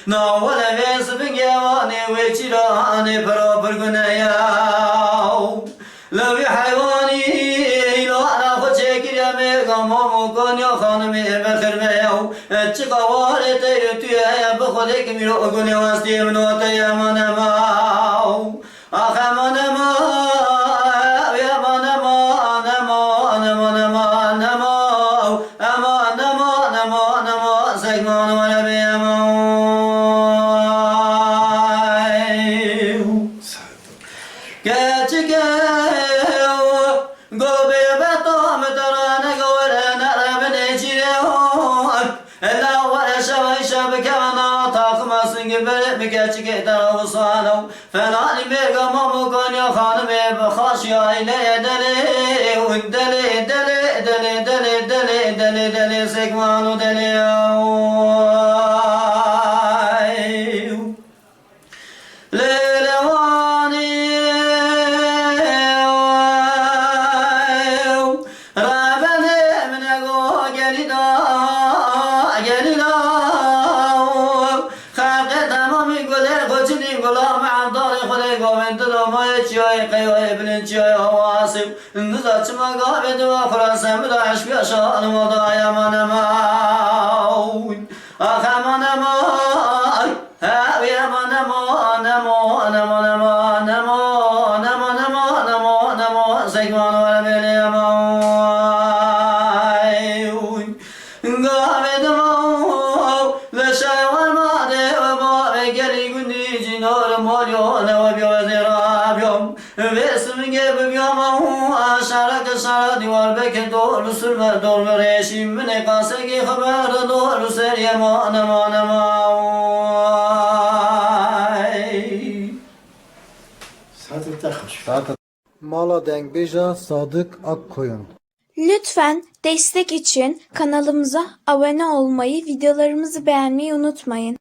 No, what a mess of a girl, which you don't have a proper good now. Love your highway, no, I will check it out, make a momo on your economy, better mail. A chick of water, to have a holiday, you know, going to ask them, not a yamanamo. I have on a mo, we have on a mo, فناني بيغا مامو كون يا خانمي بخاشيا إلي دلي ودلي دلي دلي دلي دلي دلي دلي سيكمانو دلي نزاتما قابد وخراسا مدعش بيشان وضايا منماون أخا منماون هاوي منماون نمون نمون نمون نمون نمون نمون نمون نمون سيكمان ورميلي مون قابد مون لشاي والمادي ومابي قري قندي جنور موليون وبيوزي رابيوم باسم جيب يومه أشارك شارع ديوار بك دور سلم دور بريشي من قاسك خبر دور سريع ما نما نما Mala Dengbeja Sadık Akkoyun. Lütfen destek için kanalımıza abone olmayı, videolarımızı beğenmeyi unutmayın.